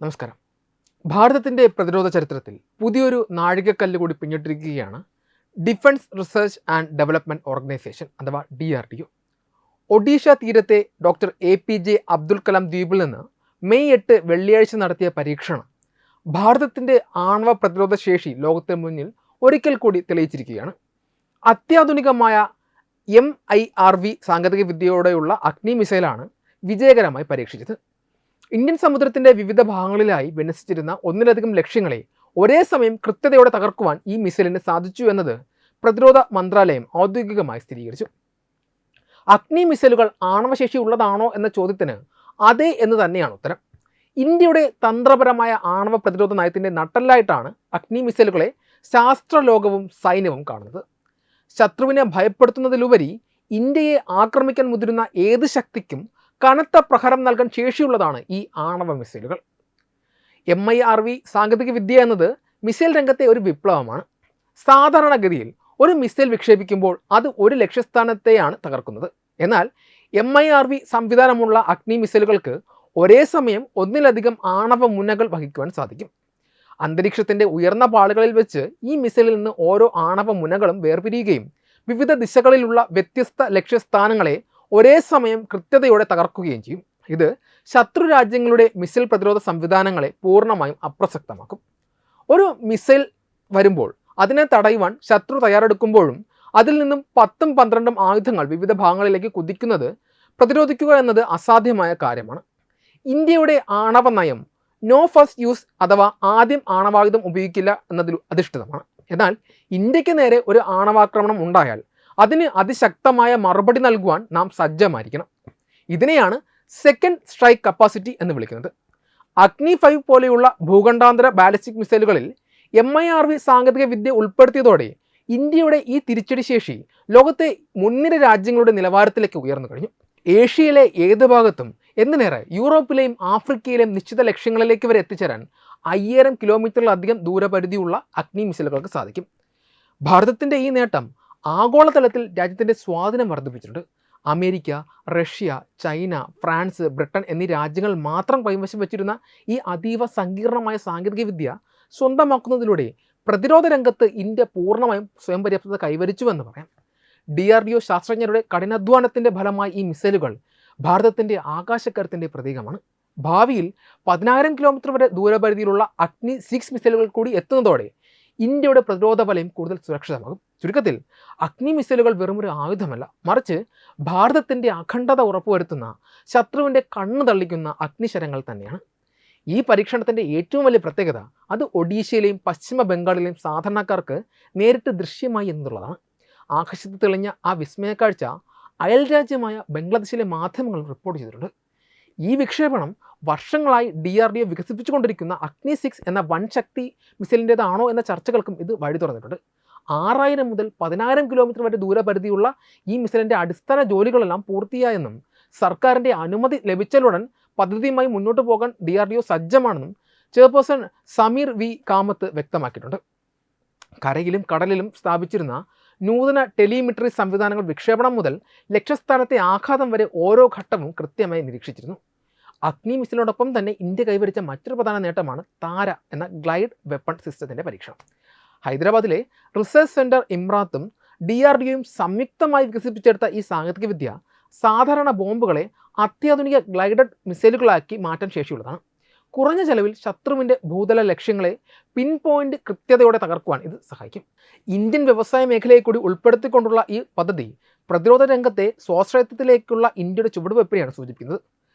നമസ്കാരം. ഭാരതത്തിൻ്റെ പ്രതിരോധ ചരിത്രത്തിൽ പുതിയൊരു നാഴികക്കല്ല് കൂടി പിന്നിട്ടിരിക്കുകയാണ് defence research and development organisation അഥവാ DRDO. ഒഡീഷ തീരത്തെ ഡോക്ടർ APJ അബ്ദുൽ കലാം ദ്വീപിൽ നിന്ന് മെയ് 8 വെള്ളിയാഴ്ച നടത്തിയ പരീക്ഷണം ഭാരതത്തിൻ്റെ ആണവ പ്രതിരോധ ശേഷി ലോകത്തിന് മുന്നിൽ ഒരിക്കൽ കൂടി തെളിയിച്ചിരിക്കുകയാണ്. അത്യാധുനികമായ MIRV സാങ്കേതിക വിദ്യയോടെയുള്ള അഗ്നി മിസൈലാണ് വിജയകരമായി പരീക്ഷിച്ചത്. ഇന്ത്യൻ സമുദ്രത്തിൻ്റെ വിവിധ ഭാഗങ്ങളിലായി വിന്യസിച്ചിരുന്ന ഒന്നിലധികം ലക്ഷ്യങ്ങളെ ഒരേ സമയം കൃത്യതയോടെ തകർക്കുവാൻ ഈ മിസൈലിന് സാധിച്ചു എന്നത് പ്രതിരോധ മന്ത്രാലയം ഔദ്യോഗികമായി സ്ഥിരീകരിച്ചു. അഗ്നി മിസൈലുകൾ ആണവശേഷി ഉള്ളതാണോ എന്ന ചോദ്യത്തിന് അതെ എന്ന് തന്നെയാണ് ഉത്തരം. ഇന്ത്യയുടെ തന്ത്രപരമായ ആണവ പ്രതിരോധ നയത്തിൻ്റെ നട്ടെല്ലായിട്ടാണ് അഗ്നി മിസൈലുകളെ ശാസ്ത്രലോകവും സൈന്യവും കാണുന്നത്. ശത്രുവിനെ ഭയപ്പെടുത്തുന്നതിലുപരി ഇന്ത്യയെ ആക്രമിക്കാൻ മുതിരുന്ന ഏത് ശക്തിക്കും കനത്ത പ്രഹരം നൽകാൻ ശേഷിയുള്ളതാണ് ഈ ആണവ മിസൈലുകൾ. MIRV സാങ്കേതിക വിദ്യ എന്നത് മിസൈൽ രംഗത്തെ ഒരു വിപ്ലവമാണ്. സാധാരണഗതിയിൽ ഒരു മിസൈൽ വിക്ഷേപിക്കുമ്പോൾ അത് ഒരു ലക്ഷ്യസ്ഥാനത്തെയാണ് തകർക്കുന്നത്. എന്നാൽ MIRV സംവിധാനമുള്ള അഗ്നി മിസൈലുകൾക്ക് ഒരേ സമയം ഒന്നിലധികം ആണവ മുനകൾ വഹിക്കുവാൻ സാധിക്കും. അന്തരീക്ഷത്തിൻ്റെ ഉയർന്ന പാളികളിൽ വെച്ച് ഈ മിസൈലിൽ നിന്ന് ഓരോ ആണവ മുനകളും വേർപിരിയുകയും വിവിധ ദിശകളിലുള്ള വ്യത്യസ്ത ലക്ഷ്യസ്ഥാനങ്ങളെ ഒരേ സമയം കൃത്യതയോടെ തകർക്കുകയും ചെയ്യും. ഇത് ശത്രു രാജ്യങ്ങളുടെ മിസൈൽ പ്രതിരോധ സംവിധാനങ്ങളെ പൂർണ്ണമായും അപ്രസക്തമാക്കും. ഒരു മിസൈൽ വരുമ്പോൾ അതിനെ തടയുവാൻ ശത്രു തയ്യാറെടുക്കുമ്പോഴും അതിൽ നിന്നും 10ഉം 12ഉം ആയുധങ്ങൾ വിവിധ ഭാഗങ്ങളിലേക്ക് കുതിക്കുന്നത് പ്രതിരോധിക്കുക എന്നത് അസാധ്യമായ കാര്യമാണ്. ഇന്ത്യയുടെ ആണവ നയം നോ ഫസ്റ്റ് യൂസ് അഥവാ ആദ്യം ആണവായുധം ഉപയോഗിക്കില്ല എന്നതിൽ അധിഷ്ഠിതമാണ്. എന്നാൽ ഇന്ത്യക്ക് നേരെ ഒരു ആണവാക്രമണം ഉണ്ടായാൽ അതിന് അതിശക്തമായ മറുപടി നൽകുവാൻ നാം സജ്ജമായിരിക്കണം. ഇതിനെയാണ് സെക്കൻഡ് സ്ട്രൈക്ക് കപ്പാസിറ്റി എന്ന് വിളിക്കുന്നത്. അഗ്നി 5 പോലെയുള്ള ഭൂഖണ്ഡാന്തര ബാലിസ്റ്റിക് മിസൈലുകളിൽ MIRV സാങ്കേതിക വിദ്യ ഉൾപ്പെടുത്തിയതോടെ ഇന്ത്യയുടെ ഈ തിരിച്ചടി ശേഷി ലോകത്തെ മുൻനിര രാജ്യങ്ങളുടെ നിലവാരത്തിലേക്ക് ഉയർന്നു കഴിഞ്ഞു. ഏഷ്യയിലെ ഏത് ഭാഗത്തും എന്തിനേറെ യൂറോപ്പിലെയും ആഫ്രിക്കയിലെയും നിശ്ചിത ലക്ഷ്യങ്ങളിലേക്ക് വരെ എത്തിച്ചേരാൻ 5000 കിലോമീറ്ററിലധികം ദൂരപരിധിയുള്ള അഗ്നി മിസൈലുകൾക്ക് സാധിക്കും. ഭാരതത്തിൻ്റെ ഈ നേട്ടം ആഗോളതലത്തിൽ രാജ്യത്തിൻ്റെ സ്വാധീനം വർദ്ധിപ്പിച്ചിട്ടുണ്ട്. America, Russia, China, France, Britain എന്നീ രാജ്യങ്ങൾ മാത്രം കൈവശം വെച്ചിരുന്ന ഈ അതീവ സങ്കീർണമായ സാങ്കേതിക വിദ്യ സ്വന്തമാക്കുന്നതിലൂടെ പ്രതിരോധ രംഗത്ത് ഇന്ത്യ പൂർണ്ണമായും സ്വയം പര്യാപ്തത കൈവരിച്ചുവെന്ന് പറയാം. DRDO ശാസ്ത്രജ്ഞരുടെ കഠിനാധ്വാനത്തിൻ്റെ ഫലമായി ഈ മിസൈലുകൾ ഭാരതത്തിൻ്റെ ആകാശക്കരുത്തിൻ്റെ പ്രതീകമാണ്. ഭാവിയിൽ 10000 കിലോമീറ്റർ വരെ ദൂരപരിധിയിലുള്ള അഗ്നി 6 മിസൈലുകൾ കൂടി എത്തുന്നതോടെ ഇന്ത്യയുടെ പ്രതിരോധ വലയം കൂടുതൽ സുരക്ഷിതമാകും. ചുരുക്കത്തിൽ അഗ്നി മിസൈലുകൾ വെറുമൊരു ആയുധമല്ല, മറിച്ച് ഭാരതത്തിൻ്റെ അഖണ്ഡത ഉറപ്പുവരുത്തുന്ന ശത്രുവിൻ്റെ കണ്ണ് തള്ളിക്കുന്ന അഗ്നിശരങ്ങൾ തന്നെയാണ്. ഈ പരീക്ഷണത്തിൻ്റെ ഏറ്റവും വലിയ പ്രത്യേകത അത് ഒഡീഷയിലെയും പശ്ചിമ ബംഗാളിലെയും സാധാരണക്കാർക്ക് നേരിട്ട് ദൃശ്യമായി എന്നുള്ളതാണ്. ആകാശത്ത് തെളിഞ്ഞ ആ വിസ്മയക്കാഴ്ച അയൽരാജ്യമായ ബംഗ്ലാദേശിലെ മാധ്യമങ്ങൾ റിപ്പോർട്ട് ചെയ്തിട്ടുണ്ട്. ഈ വിക്ഷേപണം വർഷങ്ങളായി DRDO വികസിപ്പിച്ചുകൊണ്ടിരിക്കുന്ന അഗ്നി 6 എന്ന വൻ ശക്തി മിസൈലിൻ്റേതാണോ എന്ന ചർച്ചകൾക്കും ഇത് വഴി തുറന്നിട്ടുണ്ട്. 6000 മുതൽ 10000 കിലോമീറ്റർ വരെ ദൂരപരിധിയുള്ള ഈ മിസൈലിൻ്റെ അടിസ്ഥാന ജോലികളെല്ലാം പൂർത്തിയായെന്നും സർക്കാരിൻ്റെ അനുമതി ലഭിച്ചാലുടൻ പദ്ധതിയുമായി മുന്നോട്ട് പോകാൻ DRDO സജ്ജമാണെന്നും ചെയർപേഴ്സൺ സമീർ V കാമത്ത് വ്യക്തമാക്കിയിട്ടുണ്ട്. കരയിലും കടലിലും സ്ഥാപിച്ചിരുന്ന നൂതന ടെലിമെട്രി സംവിധാനങ്ങൾ വിക്ഷേപണം മുതൽ ലക്ഷ്യസ്ഥാനത്തെ ആഘാതം വരെ ഓരോ ഘട്ടവും കൃത്യമായി നിരീക്ഷിച്ചിരുന്നു. അഗ്നി മിസൈലിനോടൊപ്പം തന്നെ ഇന്ത്യ കൈവരിച്ച മറ്റൊരു പ്രധാന നേട്ടമാണ് താര എന്ന ഗ്ലൈഡ് വെപ്പൺ സിസ്റ്റത്തിൻ്റെ പരീക്ഷണം. ഹൈദരാബാദിലെ റിസർച്ച് സെൻറ്റർ ഇമ്രാത്തും DRDOയും സംയുക്തമായി വികസിപ്പിച്ചെടുത്ത ഈ സാങ്കേതികവിദ്യ സാധാരണ ബോംബുകളെ അത്യാധുനിക ഗ്ലൈഡഡ് മിസൈലുകളാക്കി മാറ്റാൻ ശേഷിയുള്ളതാണ്. കുറഞ്ഞ ചെലവിൽ ശത്രുവിൻ്റെ ഭൂതല ലക്ഷ്യങ്ങളെ പിൻ പോയിന്റ് കൃത്യതയോടെ തകർക്കുവാൻ ഇത് സഹായിക്കും. ഇന്ത്യൻ വ്യവസായ മേഖലയെ കൂടി ഉൾപ്പെടുത്തിക്കൊണ്ടുള്ള ഈ പദ്ധതി പ്രതിരോധ രംഗത്തെ സ്വാശ്രയത്വത്തിലേക്കുള്ള ഇന്ത്യയുടെ ചുവടുവയ്പ്പിനെയാണ് സൂചിപ്പിക്കുന്നത്.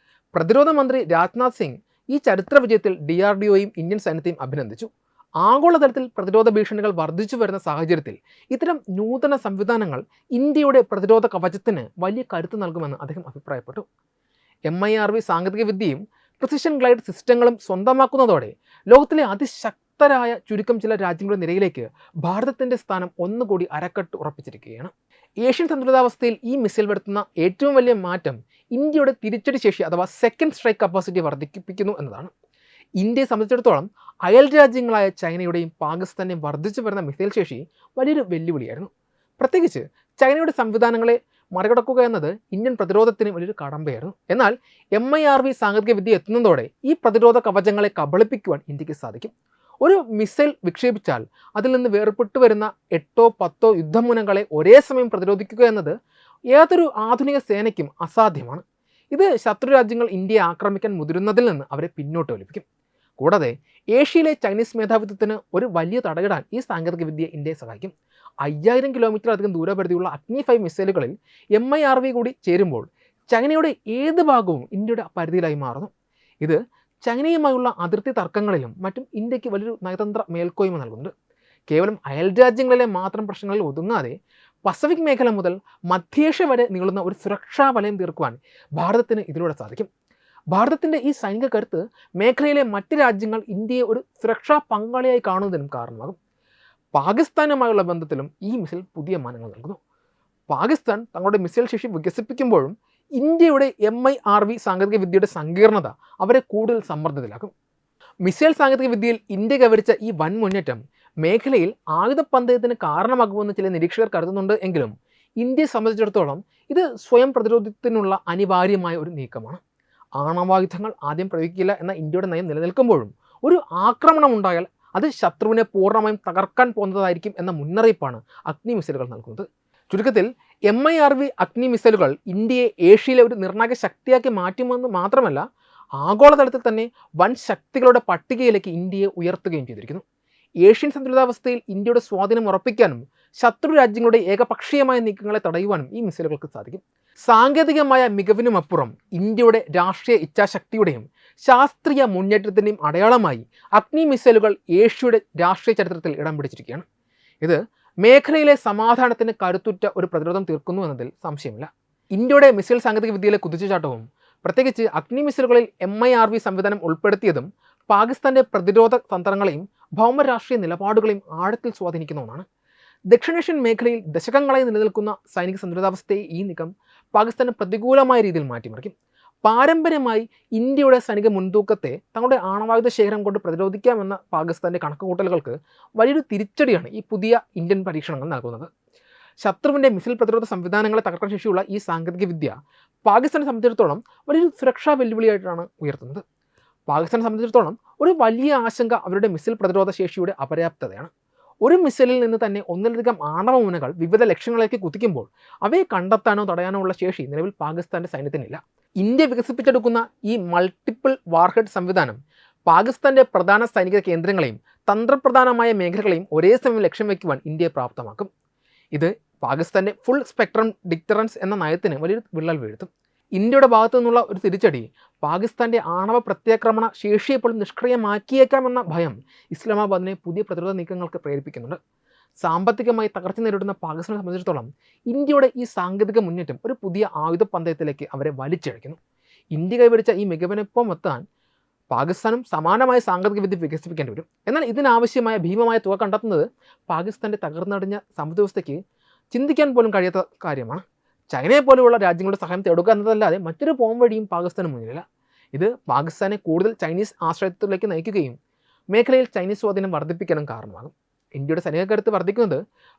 പ്രതിരോധ മന്ത്രി രാജ്നാഥ് സിംഗ് ഈ ചരിത്ര വിജയത്തിൽ DRDOയും ഇന്ത്യൻ സൈന്യത്തെയും അഭിനന്ദിച്ചു. ആഗോളതലത്തിൽ പ്രതിരോധ ഭീഷണികൾ വർദ്ധിച്ചു വരുന്ന സാഹചര്യത്തിൽ ഇത്തരം നൂതന സംവിധാനങ്ങൾ ഇന്ത്യയുടെ പ്രതിരോധ കവചത്തിന് വലിയ കരുത്ത് നൽകുമെന്ന് അദ്ദേഹം അഭിപ്രായപ്പെട്ടു. MIRV സാങ്കേതിക വിദ്യയും പ്രിസിഷൻ ഗ്ലൈഡ് സിസ്റ്റങ്ങളും സ്വന്തമാക്കുന്നതോടെ ലോകത്തിലെ അതിശക്തരായ ചുരുക്കം ചില രാജ്യങ്ങളുടെ നിരയിലേക്ക് ഭാരതത്തിൻ്റെ സ്ഥാനം ഒന്നുകൂടി അരക്കെട്ട് ഉറപ്പിച്ചിരിക്കുകയാണ്. ഏഷ്യൻ സന്തുലിതാവസ്ഥയിൽ ഈ മിസൈൽ വരുത്തുന്ന ഏറ്റവും വലിയ മാറ്റം ഇന്ത്യയുടെ തിരിച്ചടി ശേഷി അഥവാ സെക്കൻഡ് സ്ട്രൈക്ക് കപ്പാസിറ്റി വർദ്ധിപ്പിക്കുന്നു എന്നതാണ്. ഇന്ത്യയെ സംബന്ധിച്ചിടത്തോളം അയൽ രാജ്യങ്ങളായ ചൈനയുടെയും പാകിസ്ഥാൻ്റെയും വർദ്ധിച്ചു വരുന്ന മിസൈൽ ശേഷി വലിയൊരു വെല്ലുവിളിയായിരുന്നു. പ്രത്യേകിച്ച് ചൈനയുടെ സംവിധാനങ്ങളെ മറികടക്കുക എന്നത് ഇന്ത്യൻ പ്രതിരോധത്തിന് വലിയൊരു കടമ്പയായിരുന്നു. എന്നാൽ MIRV സാങ്കേതിക വിദ്യ എത്തുന്നതോടെ ഈ പ്രതിരോധ കവചങ്ങളെ കബളിപ്പിക്കുവാൻ ഇന്ത്യക്ക് സാധിക്കും. ഒരു മിസൈൽ വിക്ഷേപിച്ചാൽ അതിൽ നിന്ന് വേർപെട്ടു വരുന്ന 8-10 യുദ്ധമുനകളെ ഒരേ സമയം പ്രതിരോധിക്കുക എന്നത് ഏതൊരു ആധുനിക സേനയ്ക്കും അസാധ്യമാണ്. ഇത് ശത്രു രാജ്യങ്ങൾ ഇന്ത്യയെ ആക്രമിക്കാൻ മുതിരുന്നതിൽ നിന്ന് അവരെ പിന്നോട്ട് വലിപ്പിക്കും. കൂടാതെ ഏഷ്യയിലെ ചൈനീസ് മേധാവിത്വത്തിന് ഒരു വലിയ തടയിടാൻ ഈ സാങ്കേതിക വിദ്യ ഇന്ത്യയെ സഹായിക്കും. 5000 കിലോമീറ്ററിലധികം ദൂരപരിധിയുള്ള അഗ്നി 5 മിസൈലുകളിൽ MIRV കൂടി ചേരുമ്പോൾ ചൈനയുടെ ഏത് ഭാഗവും ഇന്ത്യയുടെ പരിധിയിലായി മാറുന്നു. ഇത് ചൈനയുമായുള്ള അതിർത്തി തർക്കങ്ങളിലും മറ്റും ഇന്ത്യക്ക് വലിയൊരു നയതന്ത്ര മേൽക്കോയ്മ നൽകുന്നുണ്ട്. കേവലം അയൽ രാജ്യങ്ങളിലെ മാത്രം പ്രശ്നങ്ങളിൽ ഒതുങ്ങാതെ പസഫിക് മേഖല മുതൽ മധ്യേഷ്യ വരെ നീളുന്ന ഒരു സുരക്ഷാ വലയം തീർക്കുവാൻ ഭാരതത്തിന് ഇതിലൂടെ സാധിക്കും. ഭാരതത്തിൻ്റെ ഈ സൈനിക കരുത്ത് മേഖലയിലെ മറ്റ് രാജ്യങ്ങൾ ഇന്ത്യയെ ഒരു സുരക്ഷാ പങ്കാളിയായി കാണുന്നതിനും കാരണമാകും. പാകിസ്ഥാനുമായുള്ള ബന്ധത്തിലും ഈ മിസൈൽ പുതിയ മാനങ്ങൾ നൽകുന്നു. പാകിസ്ഥാൻ തങ്ങളുടെ മിസൈൽ ശേഷി വികസിപ്പിക്കുമ്പോഴും ഇന്ത്യയുടെ MIRV സാങ്കേതിക വിദ്യയുടെ സങ്കീർണത അവരെ കൂടുതൽ സമ്മർദ്ദത്തിലാക്കും. മിസൈൽ സാങ്കേതിക വിദ്യയിൽ ഇന്ത്യ കൈവരിച്ച ഈ വൻ മുന്നേറ്റം മേഖലയിൽ ആയുധപന്തയത്തിന് കാരണമാകുമെന്ന് ചില നിരീക്ഷകർ കരുതുന്നുണ്ട്. എങ്കിലും ഇന്ത്യയെ സംബന്ധിച്ചിടത്തോളം ഇത് സ്വയം പ്രതിരോധത്തിനുള്ള അനിവാര്യമായ ഒരു നീക്കമാണ്. ആണവായുധങ്ങൾ ആദ്യം പ്രയോഗിക്കില്ല എന്ന ഇന്ത്യയുടെ നയം നിലനിൽക്കുമ്പോഴും ഒരു ആക്രമണം ഉണ്ടായാൽ അത് ശത്രുവിനെ പൂർണ്ണമായും തകർക്കാൻ പോകുന്നതായിരിക്കും എന്ന മുന്നറിയിപ്പാണ് അഗ്നി മിസൈലുകൾ നൽകുന്നത്. ചുരുക്കത്തിൽ MIRV അഗ്നി മിസൈലുകൾ ഇന്ത്യയെ ഏഷ്യയിലെ ഒരു നിർണായക ശക്തിയാക്കി മാറ്റുമെന്ന് മാത്രമല്ല ആഗോളതലത്തിൽ തന്നെ വൻ ശക്തികളുടെ പട്ടികയിലേക്ക് ഇന്ത്യയെ ഉയർത്തുകയും ചെയ്തിരിക്കുന്നു. ഏഷ്യൻ സന്തുലിതാവസ്ഥയിൽ ഇന്ത്യയുടെ സ്വാധീനം ഉറപ്പിക്കാനും ശത്രു രാജ്യങ്ങളുടെ ഏകപക്ഷീയമായ നീക്കങ്ങളെ തടയുവാനും ഈ മിസൈലുകൾക്ക് സാധിക്കും. സാങ്കേതികമായ മികവിനുമപ്പുറം ഇന്ത്യയുടെ രാഷ്ട്രീയ ഇച്ഛാശക്തിയുടെയും ശാസ്ത്രീയ മുന്നേറ്റത്തിൻ്റെയും അടയാളമായി അഗ്നി മിസൈലുകൾ ഏഷ്യയുടെ രാഷ്ട്രീയ ചരിത്രത്തിൽ ഇടം പിടിച്ചിരിക്കുകയാണ്. ഇത് മേഖലയിലെ സമാധാനത്തിന് കരുത്തുറ്റ ഒരു പ്രതിരോധം തീർക്കുന്നു എന്നതിൽ സംശയമില്ല. ഇന്ത്യയുടെ മിസൈൽ സാങ്കേതിക വിദ്യയിലെ കുതിച്ചുചാട്ടവും പ്രത്യേകിച്ച് അഗ്നി മിസൈലുകളിൽ MIRV സംവിധാനം ഉൾപ്പെടുത്തിയതും പാകിസ്ഥാന്റെ പ്രതിരോധ തന്ത്രങ്ങളെയും ഭൗമരാഷ്ട്രീയ നിലപാടുകളെയും ആഴത്തിൽ സ്വാധീനിക്കുന്ന ഒന്നാണ്. ദക്ഷിണേഷ്യൻ മേഖലയിൽ ദശകങ്ങളായി നിലനിൽക്കുന്ന സൈനിക സന്തുലിതാവസ്ഥയെ ഈ നീക്കം പാകിസ്ഥാന് പ്രതികൂലമായ രീതിയിൽ മാറ്റിമറിക്കും. പാരമ്പര്യമായി ഇന്ത്യയുടെ സൈനിക മുൻതൂക്കത്തെ തങ്ങളുടെ ആണവായുധ ശേഖരം കൊണ്ട് പ്രതിരോധിക്കാമെന്ന പാകിസ്ഥാന്റെ കണക്കുകൂട്ടലുകൾക്ക് വലിയൊരു തിരിച്ചടിയാണ് ഈ പുതിയ ഇന്ത്യൻ പരീക്ഷണങ്ങൾ നൽകുന്നത്. ശത്രുവിൻ്റെ മിസൈൽ പ്രതിരോധ സംവിധാനങ്ങളെ തകർക്കാൻ ശേഷിയുള്ള ഈ സാങ്കേതിക വിദ്യ പാകിസ്ഥാനെ സംബന്ധിച്ചിടത്തോളം വലിയൊരു സുരക്ഷാ വെല്ലുവിളിയായിട്ടാണ് ഉയർത്തുന്നത്. പാകിസ്ഥാനെ സംബന്ധിച്ചിടത്തോളം ഒരു വലിയ ആശങ്ക അവരുടെ മിസൈൽ പ്രതിരോധ ശേഷിയുടെ അപര്യാപ്തതയാണ്. ഒരു മിസൈലിൽ നിന്ന് തന്നെ ഒന്നിലധികം ആണവ മുനകൾ വിവിധ ലക്ഷ്യങ്ങളിലേക്ക് കുത്തിക്കുമ്പോൾ അവയെ കണ്ടെത്താനോ തടയാനോ ഉള്ള ശേഷി നിലവിൽ പാകിസ്ഥാന്റെ സൈന്യത്തിനില്ല. ഇന്ത്യ വികസിപ്പിച്ചെടുക്കുന്ന ഈ മൾട്ടിപ്പിൾ വാർഹെഡ് സംവിധാനം പാകിസ്ഥാന്റെ പ്രധാന സൈനിക കേന്ദ്രങ്ങളെയും തന്ത്രപ്രധാനമായ മേഖലകളെയും ഒരേ സമയം ലക്ഷ്യം വയ്ക്കുവാൻ ഇന്ത്യയെ പ്രാപ്തമാക്കും. ഇത് പാകിസ്ഥാന്റെ ഫുൾ സ്പെക്ട്രം ഡിറ്ററൻസ് എന്ന നയത്തിന് വലിയൊരു വിള്ളൽ വീഴ്ത്തും. ഇന്ത്യയുടെ ഭാഗത്തു നിന്നുള്ള ഒരു തിരിച്ചടി പാകിസ്ഥാന്റെ ആണവ പ്രത്യാക്രമണ ശേഷിയെപ്പോഴും നിഷ്ക്രിയമാക്കിയേക്കാമെന്ന ഭയം ഇസ്ലാമാബാദിനെ പുതിയ പ്രതിരോധ നീക്കങ്ങൾക്ക് പ്രേരിപ്പിക്കുന്നുണ്ട്. സാമ്പത്തികമായി തകർച്ച നേരിടുന്ന പാകിസ്ഥാനെ സംബന്ധിച്ചിടത്തോളം ഇന്ത്യയുടെ ഈ സാങ്കേതിക മുന്നേറ്റം ഒരു പുതിയ ആയുധ പന്തയത്തിലേക്ക് അവരെ വലിച്ചിഴയ്ക്കുന്നു. ഇന്ത്യ കൈവരിച്ച ഈ മികവിനൊപ്പം എത്താൻ പാകിസ്ഥാനും സമാനമായ സാങ്കേതിക വിദ്യ വികസിപ്പിക്കേണ്ടി വരും. എന്നാൽ ഇതിനാവശ്യമായ ഭീമമായ തുക കണ്ടെത്തുന്നത് പാകിസ്ഥാന്റെ തകർന്നടിഞ്ഞ സമ്പദ് വ്യവസ്ഥയ്ക്ക് ചിന്തിക്കാൻ പോലും കഴിയാത്ത കാര്യമാണ്. ചൈനയെ പോലെയുള്ള രാജ്യങ്ങളുടെ സഹായം തേടുക എന്നതല്ലാതെ മറ്റൊരു പോംവഴിയും പാകിസ്ഥാന് മുന്നിലില്ല. ഇത് പാകിസ്ഥാനെ കൂടുതൽ ചൈനീസ് ആശ്രയത്വത്തിലേക്ക് നയിക്കുകയും മേഖലയിൽ ചൈനീസ് സ്വാധീനം വർദ്ധിപ്പിക്കാനും കാരണമാകും. ഇന്ത്യയുടെ സൈനിക കരുത്ത് വർദ്ധിക്കുന്നത്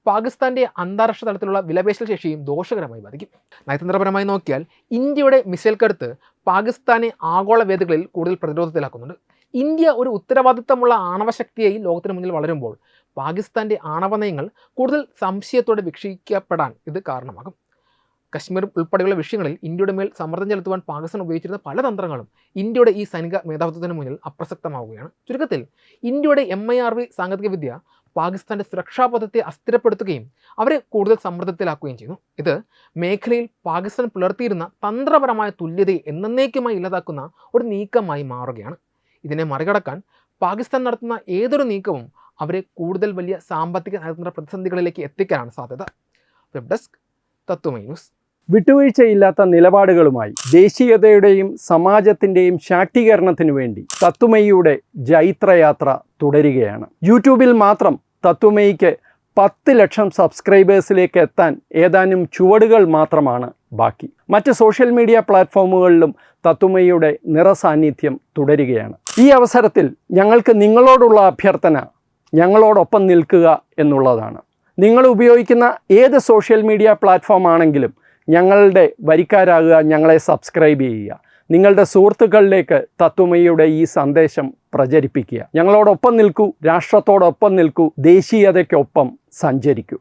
പാകിസ്ഥാന്റെ അന്താരാഷ്ട്ര തലത്തിലുള്ള വിലപേശൽ ശേഷിയും ദോഷകരമായി ബാധിക്കും. നയതന്ത്രപരമായി നോക്കിയാൽ ഇന്ത്യയുടെ മിസൈൽ കരുത്ത് പാകിസ്ഥാനെ ആഗോള വേദികളിൽ കൂടുതൽ പ്രതിരോധത്തിലാക്കുന്നുണ്ട്. ഇന്ത്യ ഒരു ഉത്തരവാദിത്തമുള്ള ആണവശക്തിയായി ലോകത്തിന് മുന്നിൽ വളരുമ്പോൾ പാകിസ്ഥാന്റെ ആണവ നയങ്ങൾ കൂടുതൽ സംശയത്തോടെ വീക്ഷിക്കപ്പെടാൻ ഇത് കാരണമാകും. കശ്മീർ ഉൾപ്പെടെയുള്ള വിഷയങ്ങളിൽ ഇന്ത്യയുടെ മേൽ സമ്മർദ്ദം ചെലുത്തുവാൻ പാകിസ്ഥാൻ ഉപയോഗിച്ചിരുന്ന പല തന്ത്രങ്ങളും ഇന്ത്യയുടെ ഈ സൈനിക മേധാവിത്വത്തിന് മുന്നിൽ അപ്രസക്തമാവുകയാണ്. ചുരുക്കത്തിൽ ഇന്ത്യയുടെ MIRV സാങ്കേതിക വിദ്യ പാകിസ്ഥാന്റെ സുരക്ഷാ പദ്ധതിയെ അസ്ഥിരപ്പെടുത്തുകയും അവരെ കൂടുതൽ സമ്മർദ്ദത്തിലാക്കുകയും ചെയ്യുന്നു. ഇത് മേഖലയിൽ പാകിസ്ഥാൻ പുലർത്തിയിരുന്ന തന്ത്രപരമായ തുല്യതയെ എന്നേക്കുമായി ഇല്ലാതാക്കുന്ന ഒരു നീക്കമായി മാറുകയാണ്. ഇതിനെ മറികടക്കാൻ പാകിസ്ഥാൻ നടത്തുന്ന ഏതൊരു നീക്കവും അവരെ കൂടുതൽ വലിയ സാമ്പത്തിക നയതന്ത്ര പ്രതിസന്ധികളിലേക്ക് എത്തിക്കാനാണ് സാധ്യത. വെബ് ഡെസ്ക് തത്വമൈ ന്യൂസ്. വിട്ടുവീഴ്ചയില്ലാത്ത നിലപാടുകളുമായി ദേശീയതയുടെയും സമാജത്തിൻ്റെയും ശാക്തീകരണത്തിനു വേണ്ടി തത്വമയിയുടെ ജൈത്രയാത്ര തുടരുകയാണ്. യൂട്യൂബിൽ മാത്രം തത്വമയിക്ക് 10 ലക്ഷം സബ്സ്ക്രൈബേഴ്സിലേക്ക് എത്താൻ ഏതാനും ചുവടുകൾ മാത്രമാണ് ബാക്കി. മറ്റ് സോഷ്യൽ മീഡിയ പ്ലാറ്റ്ഫോമുകളിലും തത്വമയിയുടെ നിറസാന്നിധ്യം തുടരുകയാണ്. ഈ അവസരത്തിൽ ഞങ്ങൾക്ക് നിങ്ങളോടുള്ള അഭ്യർത്ഥന ഞങ്ങളോടൊപ്പം നിൽക്കുക എന്നുള്ളതാണ്. നിങ്ങൾ ഉപയോഗിക്കുന്ന ഏത് സോഷ്യൽ മീഡിയ പ്ലാറ്റ്ഫോം ആണെങ്കിലും ഞങ്ങളുടെ വരിക്കാരാകുക, ഞങ്ങളെ സബ്സ്ക്രൈബ് ചെയ്യുക. നിങ്ങളുടെ സുഹൃത്തുക്കളിലേക്ക് തത്വമയിയുടെ ഈ സന്ദേശം പ്രചരിപ്പിക്കുക. ഞങ്ങളോടൊപ്പം നിൽക്കൂ, രാഷ്ട്രത്തോടൊപ്പം നിൽക്കൂ, ദേശീയതയ്ക്കൊപ്പം സഞ്ചരിക്കൂ.